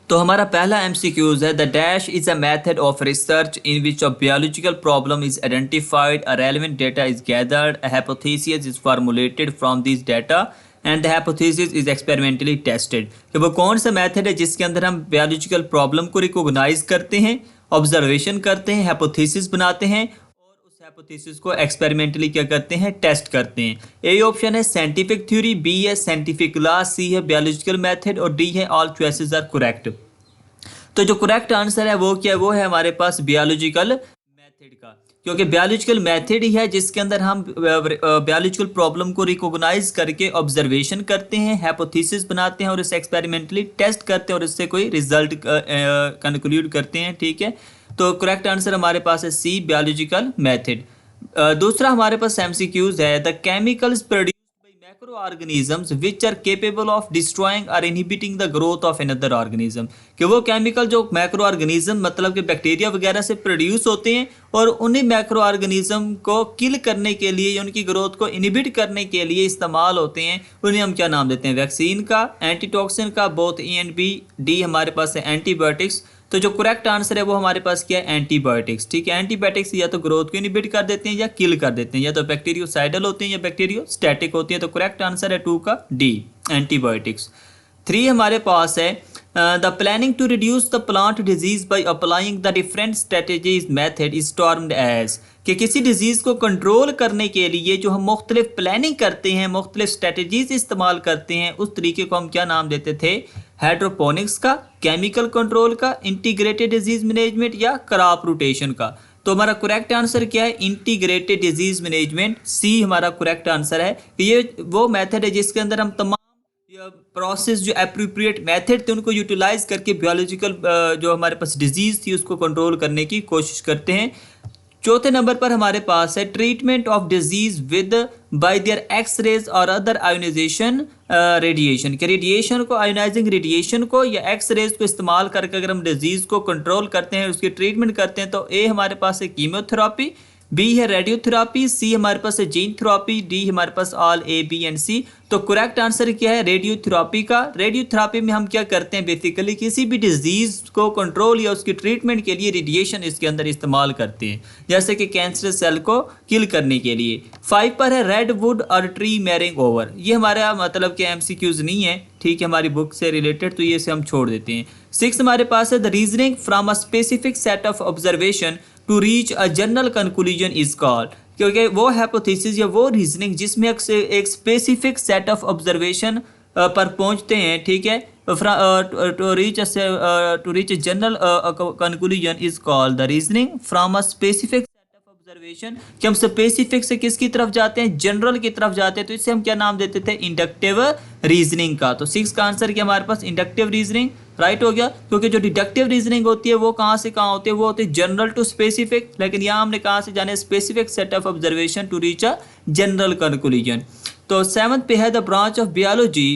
तो हमारा पहला एमसीक्यूज है the dash is a method of research in which a biological problem is identified, a relevant data is gathered, a hypothesis is formulated from this data and the hypothesis is experimentally tested. कि वो कौन सा method है जिसके अंदर हम biological problem को recognise करते हैं, ऑब्जर्वेशन करते हैं, हाइपोथेसिस बनाते हैं और उस हाइपोथेसिस को एक्सपेरिमेंटली क्या करते हैं, टेस्ट करते हैं। ए ऑप्शन है साइंटिफिक थ्योरी, बी है साइंटिफिक लॉ, सी है बायोलॉजिकल मेथड और डी है ऑल चॉइसेस आर करेक्ट। तो जो करेक्ट आंसर है वो क्या है, वो है हमारे पास बायोलॉजिकल मेथड का, क्योंकि बायोलॉजिकल मेथड ही है जिसके अंदर हम बायोलॉजिकल प्रॉब्लम को रिकॉग्नाइज करके ऑब्जर्वेशन करते हैं, हाइपोथेसिस बनाते हैं और इसे एक्सपेरिमेंटली टेस्ट करते हैं और इससे कोई रिजल्ट कंक्लूड करते हैं। ठीक है, तो करेक्ट आंसर हमारे पास है सी, बायोलॉजिकल मेथड। दूसरा हमारे पास एमसीक्यूज है the chemicals produced by macro organisms which are capable of destroying और inhibiting the growth of another organism. कि वो केमिकल जो मैक्रो ऑर्गेनिज्म मतलब कि बैक्टीरिया वगैरह से प्रोड्यूस होते हैं और उन्हीं मैक्रो ऑर्गेनिज्म को किल करने के लिए या उनकी ग्रोथ को इनहिबिट करने के लिए इस्तेमाल होते हैं, उन्हें हम क्या नाम देते हैं, वैक्सीन का, एंटीटॉक्सिन का, both A and B. D हमारे पास है एंटीबायोटिक्स। तो जो करेक्ट आंसर है वो हमारे पास क्या है, एंटीबायोटिक्स। ठीक है, एंटीबायोटिक्स या तो ग्रोथ को इनहिबिट कर देते हैं या किल कर देते हैं, या तो बैक्टीरियोसाइडल होते हैं या बैक्टीरियोस्टैटिक होती हैं। तो करेक्ट आंसर है 2 का डी, एंटीबायोटिक्स। 3 हमारे पास है the planning to reduce the plant disease by applying the different strategies method is termed as. कि किसी डिजीज को कंट्रोल करने के लिए जो हम मुख्तलिफ प्लानिंग करते हैं, मुख्तलिफ स्ट्रेटेजीज इस्तेमाल करते हैं, उस तरीके को हम क्या नाम देते थे, हाइड्रोपोनिक्स का, केमिकल कंट्रोल का, इंटीग्रेटेड डिजीज मैनेजमेंट या क्रॉप रोटेशन का। तो हमारा करेक्ट आंसर क्या है, इंटीग्रेटेड डिजीज मैनेजमेंट, सी हमारा करेक्ट आंसर है। ये वो मेथड है जिसके अंदर हम तमाम प्रोसेस जो एप्रोप्रिएट मेथड थे उनको यूटिलाइज करके बायोलॉजिकल जो हमारे पास डिजीज थी उसको कंट्रोल करने की कोशिश करते हैं। चौथे नंबर पर हमारे पास है treatment of disease with by their X rays और अदर आयोनाइजेशन रेडिएशन। के रेडिएशन को, आयोनाइजिंग रेडिएशन को या एक्स रेज को इस्तेमाल करके अगर हम डिजीज को कंट्रोल करते हैं, उसकी ट्रीटमेंट करते हैं, तो ए हमारे पास है कीमोथेरापी, बी है रेडियोथेरापी, सी हमारे पास है जीन थेरापी, डी हमारे पास ऑल ए बी एंड सी। तो करेक्ट आंसर क्या है, रेडियोथेरापी का। रेडियोथेरापी में हम क्या करते हैं, बेसिकली किसी भी डिजीज को कंट्रोल या उसकी ट्रीटमेंट के लिए रेडिएशन इसके अंदर इस्तेमाल करते हैं, जैसे कि कैंसर सेल को किल करने के लिए। 5 पर है रेड वुड और ट्री मैरिंग ओवर। ये हमारा मतलब कि एमसीक्यूज नहीं है, ठीक है, हमारी बुक से रिलेटेड, तो ये से हम छोड़ देते हैं। 6 हमारे पास है the reasoning from a specific set of observation to reach a general conclusion is called. क्योंकि वो हाइपोथेसिस या वो रीजनिंग जिसमें एक स्पेसिफिक सेट ऑफ ऑब्जर्वेशन पर पहुंचते हैं, ठीक है, to reach general conclusion is called the reasoning from a specific set of observation. कि हम स्पेसिफिक से किसकी तरफ जाते हैं, जनरल की तरफ जाते हैं, तो इससे हम क्या नाम देते थे, इंडक्टिव रीजनिंग का। तो 6 का आंसर क्या हमारे पास, इंडक्टिव रीजनिंग राइट हो गया। क्योंकि जो डिडक्टिव रीजनिंग होती है वो कहाँ से कहाँ होती है, वो होती है जनरल टू स्पेसिफिक, लेकिन यहाँ हमने कहाँ से जाने, specific set of observation to reach a general conclusion. तो 7th पे है the branch of biology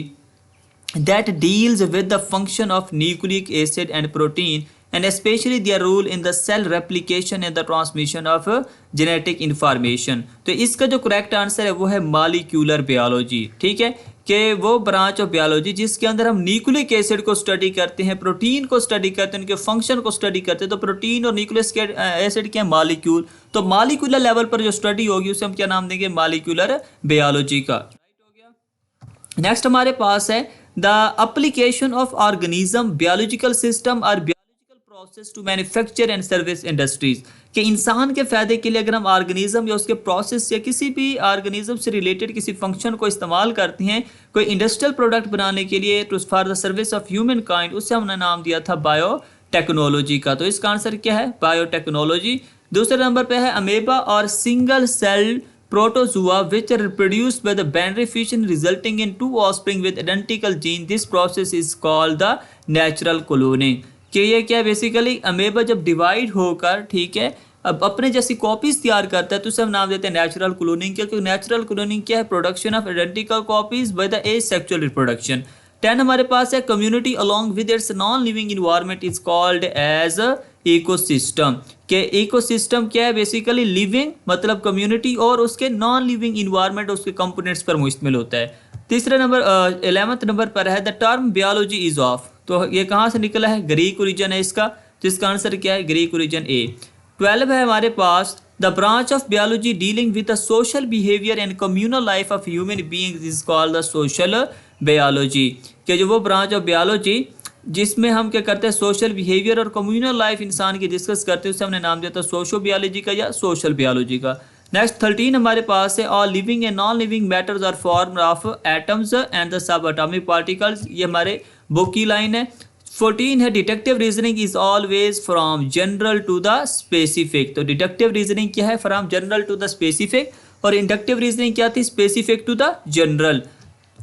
that deals with the function of nucleic acid and protein and especially their role in the cell replication and the transmission of genetic information। तो इसका जो correct answer है वो है molecular biology. ठीक है, कि वो ब्रांच ऑफ बायोलॉजी जिसके अंदर हम न्यूक्लिक एसिड को स्टडी करते हैं, प्रोटीन को स्टडी करते हैं, उनके फंक्शन को स्टडी करते हैं। तो प्रोटीन और न्यूक्लिक एसिड क्या है, मॉलिक्यूल। तो मॉलिक्यूलर लेवल पर जो स्टडी होगी उसे हम क्या नाम देंगे, मॉलिक्यूलर बायोलॉजी का। राइट हो गया। नेक्स्ट हमारे पास है the application of organism, biological system और biological process to manufacture and service industries. कि इंसान के फायदे के लिए अगर हम ऑर्गेनिज्म या उसके प्रोसेस या किसी भी ऑर्गेनिज्म से रिलेटेड किसी फंक्शन को इस्तेमाल करते हैं कोई इंडस्ट्रियल प्रोडक्ट बनाने के लिए, to for the service of humankind, उससे हमने नाम दिया था बायोटेक्नोलॉजी का। तो इसका आंसर क्या है, बायोटेक्नोलॉजी। दूसरे नंबर पे है अमेबा और single cell protozoa which are reproduced by the binary fission resulting in 2 offspring with identical gene. This process is called the natural cloning। कि ये क्या है, बेसिकली अमेबा जब डिवाइड होकर, ठीक है, अब अपने जैसी कॉपीज तैयार करता है तो उसे हम नाम देते हैं नेचुरल क्लोनिंग। क्योंकि नेचुरल क्लोनिंग क्या है, production of identical copies by the asexual reproduction. 10 हमारे पास है community along with its non living environment is called as ecosystem. के इकोसिस्टम क्या है, बेसिकली लिविंग मतलब कम्युनिटी और उसके नॉन लिविंग इन्वायरमेंट उसके कंपोनेंट्स पर मुश्तमिल होता है। तीसरे नंबर 11th नंबर पर है the term biology is of. तो ये कहाँ से निकला है, ग्रीक ओरिजिन है इसका, तो इसका आंसर क्या है, ग्रीक ओरिजिन ए। 12 है हमारे पास, the branch of biology dealing with the social behaviour and communal life of human beings is called the social biology. कि जो वो ब्रांच ऑफ बायोलॉजी जिसमें हम क्या करते हैं, सोशल बिहेवियर और कम्युनल लाइफ इंसान की डिस्कस करते हैं, उसे हमने नाम दिया था सोशो बायोलॉजी का या सोशल बायोलॉजी का। नेक्स्ट 13 हमारे पास है, all living and non living matters are form of atoms and the sub atomic particles. ये हमारे बुक की लाइन है। 14 है, deductive reasoning is always from general to the specific. तो डिडक्टिव रीजनिंग क्या है, from general to the specific, और inductive reasoning क्या थी, स्पेसिफिक टू द जनरल।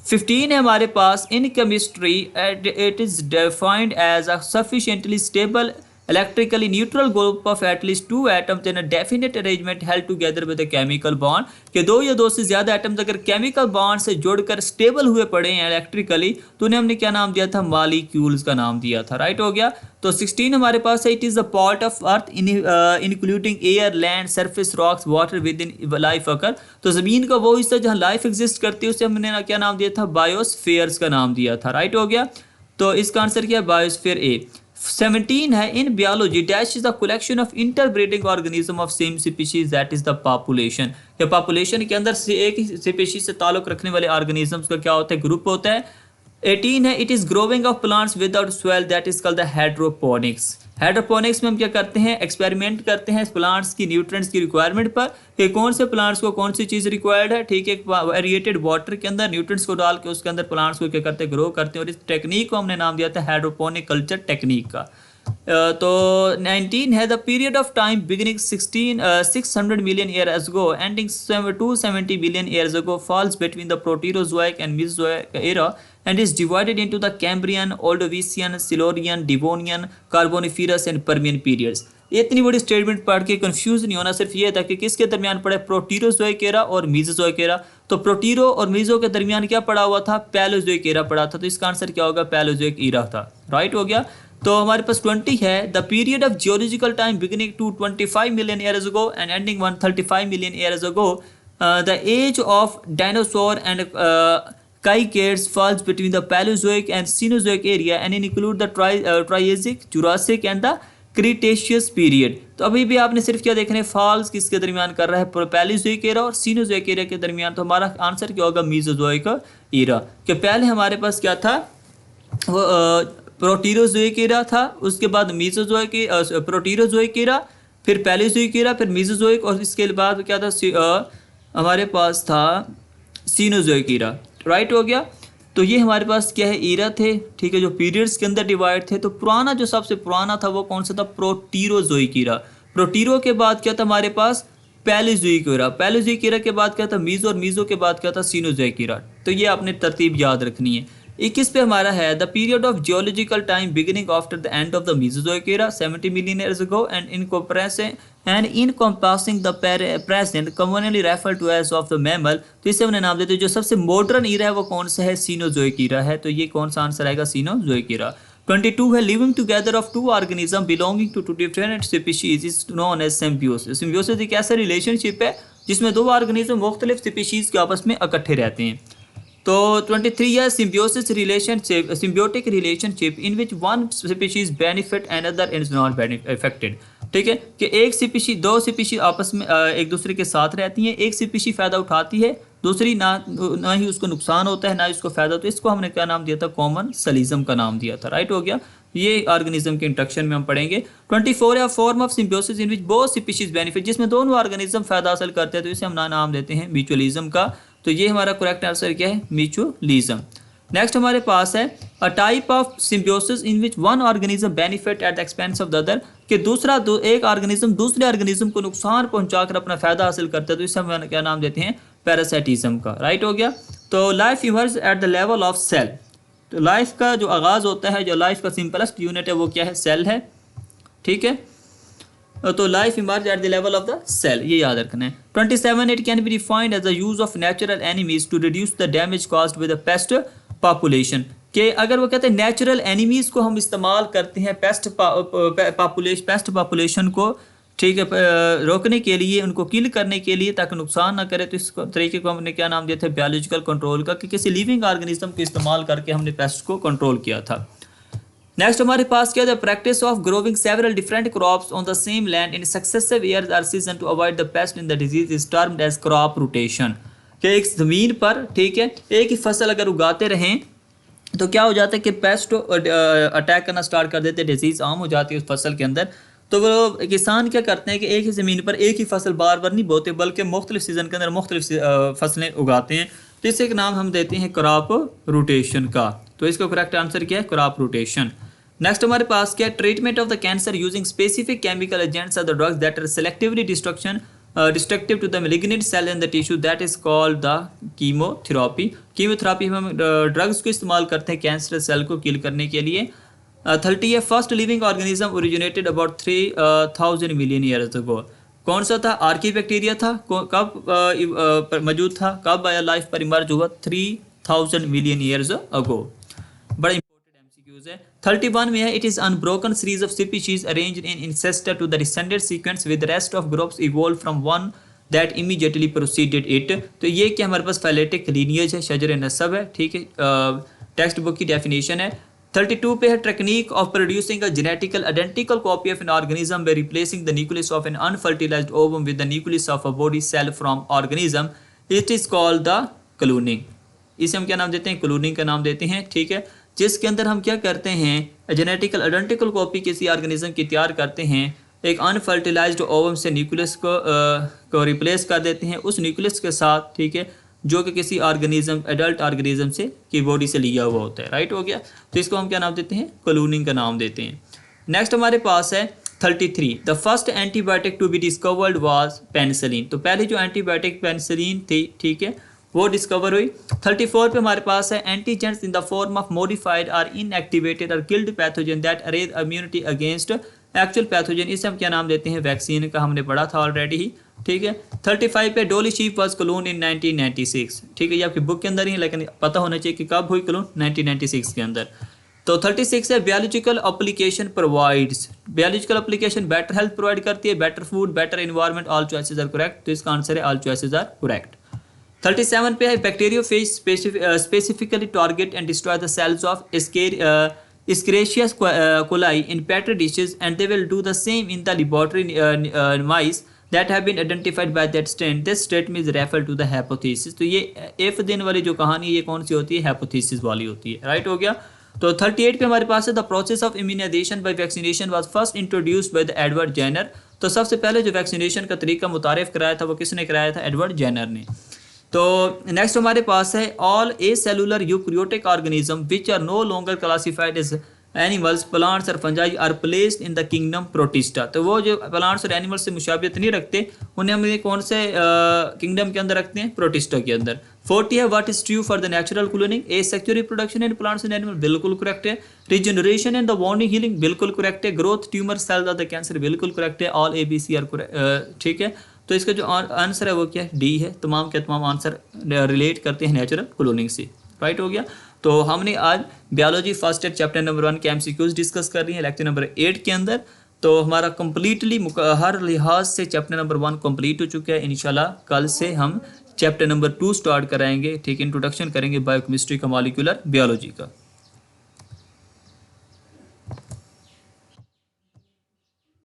15 है हमारे पास, in chemistry it is defined as a sufficiently stable electrically neutral group of at least two atoms in a definite arrangement held together with a chemical bond। कि दो या दो से ज्यादा atoms अगर केमिकल बॉन्ड से जुड़कर स्टेबल हुए पड़े हैं इलेक्ट्रिकली, तो उन्हें हमने क्या नाम दिया था, मॉलिक्यूल्स का नाम दिया था। राइट हो गया। तो 16 हमारे पास है, it is the part of earth including air, land, surface, rocks, water within life occur. तो जमीन का वो हिस्सा जहाँ लाइफ एग्जिस्ट करती है उसे हमने क्या नाम दिया था, बायोस्फीयर्स का नाम दिया था। राइट हो गया। तो इसका आंसर क्या है, बायोस्फीयर ए। 17 है, in biology dash is the collection of interbreeding organism of same species that is the population. या पॉपुलेशन के अंदर से एक ही स्पीशीज से ताल्लुक रखने वाले ऑर्गेनिजम्स का क्या होता है, ग्रुप होता है। 18 है, it is growing of plants without soil that is called the hydroponics. Hydroponics में हम क्या करते हैं, एक्सपेरिमेंट करते हैं प्लांट्स की न्यूट्रिएंट्स की रिक्वायरमेंट पर, कि कौन से प्लांट्स को कौन सी चीज़ रिक्वायर्ड है। ठीक है, वेरिएटेड वाटर के अंदर न्यूट्रिएंट्स को डाल के उसके अंदर प्लांट्स को क्या करते हैं, ग्रो करते हैं, और इस टेक्निक को हमने नाम दिया था हाइड्रोपोनिक कल्चर टेक्निक का। तो 19 है, the period of time beginning 600 million year ago ending 270 billion years ago falls between the Proterozoic and Mesozoic era and is divided into the Cambrian, Ordovician, Silurian, Devonian, Carboniferous and Permian periods। इतनी बड़ी statement पढ़ के confuse नहीं होना, सिर्फ ये था कि किसके दरमियान पड़ा है, प्रोटीरोजोइक एरा और मेसोजोइक एरा। तो प्रोटीरो और मेसो के दरमियान क्या पड़ा हुआ था, पैलोजोइक एरा पड़ा था। तो इसका आंसर क्या होगा, पैलोजोइक एरा था। राइट हो गया। तो हमारे पास 20 है, the period of geological time beginning 25 million years ago and ending 135 million years ago, the age of dinosaur and Cycads falls between the Paleozoic and Cenozoic area and include the Triassic, Jurassic and the Cretaceous period। तो अभी भी आपने सिर्फ क्या देख रहे हैं, false किसके दरमियान कर रहा है, पैलियोजोइक एरा और सीनोजोइक एरा के दरमियान। तो हमारा आंसर क्या होगा, मेसोजोइक एरा। कि पहले हमारे पास क्या था, वो प्रोटीरोजोइक एरा था, उसके बाद मेसोजोइक प्रोटीरोजोइक एरा, फिर पैलियोजोइक एरा, फिर मेसोजोइक, और इसके बाद क्या था, हमारे पास था सीनोजोइक एरा। राइट हो गया। तो ये हमारे पास क्या है, एरा थे। ठीक है, जो पीरियड्स के अंदर डिवाइड थे। तो पुराना जो सबसे पुराना था वो कौन सा था, प्रोटीरोजोइक एरा। प्रोटीरो के बाद क्या था हमारे पास, पैलियोजोइक एरा। पैलियोजोइक एरा के बाद क्या था, मीजो, और मीजो के बाद क्या था, सीनोजोइक एरा। तो ये आपने तरतीब याद रखनी है। 21 पे हमारा है, the period of geological time beginning after the end of the Mesozoic era 70 million years ago and encompassing the present commonly refer to age of the mammal. तो इसे हमने नाम देते हैं, जो सबसे मॉडर्न ईरा है वो कौन सा है, सीनोजोइक ईरा है। तो ये कौन सा आंसर आएगा, सीनोजोइक ईरा। 22 है, living together of two organism belonging to different species is known as symbiosis. Symbiosis एक ऐसा रिलेशनशिप है जिसमें दो ऑर्गेनिज्म मुख्तलिफ स्पीशीज के आपस में इकट्ठे रहते हैं। तो 23 है, symbiosis relationship, symbiotic relationship in which one species benefit and other is not affected. ठीक है, कि एक स्पीशी, दो स्पीशी आपस में एक दूसरे के साथ रहती हैं, एक स्पीशी फ़ायदा उठाती है, दूसरी ना ही उसको नुकसान होता है ना ही उसको फ़ायदा। तो इसको हमने क्या नाम दिया था, कॉमन सलिज्म का नाम दिया था। राइट हो गया। ये ऑर्गेनिज्म के इंट्रोडक्शन में हम पढ़ेंगे। 24 है, form of symbiosis in which both species benefit, जिसमें दोनों ऑर्गेनिज्म फ़ायदा हासिल करते हैं, तो इसे हम नाम देते हैं म्यूचुअलिज्म का। तो ये हमारा करेक्ट आंसर क्या है, म्यूचुअलिज्म। नेक्स्ट हमारे पास है, a type of symbiosis in which one organism benefit at the expense of the other, कि एक ऑर्गेनिज्म दूसरे ऑर्गेनिज्म को नुकसान पहुंचाकर अपना फायदा हासिल करता है, तो इसे हम क्या नाम देते हैं, पैरासाइटिज्म का। राइट हो गया। तो life emerge at the level of cell. तो लाइफ का जो आगाज़ होता है, जो लाइफ का सिंपलेस्ट यूनिट है वो क्या है, सेल है। ठीक है, तो life emerge at the level of the cell, ये याद रखना है। 27 it can be defined as the use of natural enemies to reduce the damage caused with the pest population. कि अगर वो कहते हैं नेचुरल एनिमीज़ को हम इस्तेमाल करते हैं पेस्ट पॉपुलेशन को, ठीक है, रोकने के लिए, उनको किल करने के लिए, ताकि नुकसान ना करे। तो इस तरीके को हमने क्या नाम दिया था, बायोलॉजिकल कंट्रोल का, कि किसी लिविंग ऑर्गेनिज्म को इस्तेमाल करके हमने पेस्ट को कंट्रोल किया था। नेक्स्ट हमारे पास क्या है, the practice of growing several different crops on the same land in successive years और season to avoid the pest in the disease is termed as crop rotation. कि एक ज़मीन पर, ठीक है, एक ही फसल अगर उगाते रहें तो क्या हो जाता है कि पेस्ट अटैक करना स्टार्ट कर देते हैं, डिजीज़ आम हो जाती है उस फसल के अंदर। तो वो किसान क्या करते हैं कि एक ही ज़मीन पर एक ही फसल बार बार नहीं बोते, बल्कि मुख्तलिफ सीज़न के अंदर मुख्तलिफ फसलें उगाते हैं। तो इसे एक नाम हम देते हैं क्रॉप रोटेशन का। तो इसका करेक्ट आंसर क्या है, क्रॉप रोटेशन। नेक्स्ट हमारे पास क्या है, treatment of the cancer using specific chemical agents are the drugs that are selectively destructive to the malignant cell in the tissue that is called the chemotherapy. Chemotherapy में हम drugs को इस्तेमाल करते हैं कैंसर सेल को किल करने के लिए। 30 है, first living organism originated about 3000 million years अगो। कौन सा था, आर्की बैक्टीरिया था। कब मौजूद था, कब लाइफ पर इमर्ज हुआ, 3000 मिलियन ईयर्स अगो। बड़ा इंपॉर्टेंट एमसीक्यूज है। 31 में है, it is unbroken series of species arranged in ancestor to the descendant sequence with rest of groups evolve from one that immediately proceeded it. तो ये क्या हमारे पास फाइलेटिक लीनियज है, शजर नसब है, ठीक है, टेक्स्ट बुक की डेफिनेशन है। 32 पे है, technique of producing a genetical identical copy of an organism by replacing the nucleus of an unfertilised ovum with the nucleus of a body cell from organism, it is called the cloning. इसे हम क्या नाम देते हैं, cloning का नाम देते हैं, ठीक है, जिसके अंदर हम क्या करते हैं, जेनेटिकल आइडेंटिकल कॉपी किसी ऑर्गेनिज्म की तैयार करते हैं, एक अनफर्टिलाइज्ड ओवम से न्यूक्लियस को रिप्लेस कर देते हैं उस न्यूक्लियस के साथ, ठीक है, जो कि किसी ऑर्गेनिज्म, एडल्ट ऑर्गेनिज्म से की बॉडी से लिया हुआ होता है, राइट हो गया। तो इसको हम क्या नाम देते हैं, क्लोनिंग का नाम देते हैं। नेक्स्ट हमारे पास है 33, the first antibiotic to be discovered was penicillin. तो पहले जो एंटीबायोटिक पेनिसिलिन थी, ठीक है, वो डिस्कवर हुई। 34 पे हमारे पास है, antigens in the form of modified और इनएक्टिवेटेड और killed pathogen that arrays immunity against actual pathogen. इसे हम क्या नाम देते हैं, वैक्सीन का, हमने पढ़ा था ऑलरेडी ही, ठीक है। 35 पे, डोली शीप वाज क्लोन इन 1996, ठीक है, ये आपकी बुक के अंदर ही, लेकिन पता होना चाहिए कि कब हुई क्लोन, 1996 के अंदर। तो 36 है, biological application provides. Biological application better health provide करती है, better food, better environment, all choices are correct. तो इसका आंसर है ऑल चॉइसेस आर करेक्ट। 37 पे है, bacteriophage specifically target and destroy the cells of Escherichia coli in petri dishes, and they will do the same in the laboratory mice that have been identified by that strain. This statement is referred to the hypothesis. तो ये F दिन वाली जो कहानी है, ये कौन सी होती है, हाइपोथेसिस वाली होती है, राइट हो गया। तो 38 पे हमारे पास है, the process of immunisation by vaccination was first introduced by the Edward Jenner. तो सबसे पहले जो वैक्सीनेशन का तरीका मुतारिफ कराया था, वो किसने कराया था, एडवर्ड जेनर ने। तो नेक्स्ट हमारे पास है, all a cellular eukaryotic organism which are no longer classified as animals, plants और fungi are placed in the kingdom Protista. तो वो जो प्लांट्स और एनिमल्स से मुशाबियत नहीं रखते, उन्हें हम कौन से किंगडम के अंदर रखते हैं, प्रोटिस्टा के अंदर। 40 है, what is true for the natural cloning, A sexual reproduction in plants and animal, बिल्कुल करेक्ट है। Regeneration and the bonding healing, बिल्कुल करेक्ट है। Growth tumour cells of the cancer, बिल्कुल करेक्ट है। ऑल ABC आर ठीक है। तो इसका जो आंसर है वो क्या है, डी है। तमाम के तमाम आंसर रिलेट करते हैं नेचुरल क्लोनिंग से, राइट हो गया। तो हमने आज biology first year chapter number 1 के MCQs डिस्कस कर रही हैं लेक्चर नंबर 8 के अंदर। तो हमारा कम्प्लीटली हर लिहाज से चैप्टर नंबर 1 कंप्लीट हो चुका है। इंशाल्लाह कल से हम चैप्टर नंबर 2 स्टार्ट कराएंगे, ठीक है, इंट्रोडक्शन करेंगे बायोकेमिस्ट्री का, मॉलिक्यूलर बायोलॉजी का।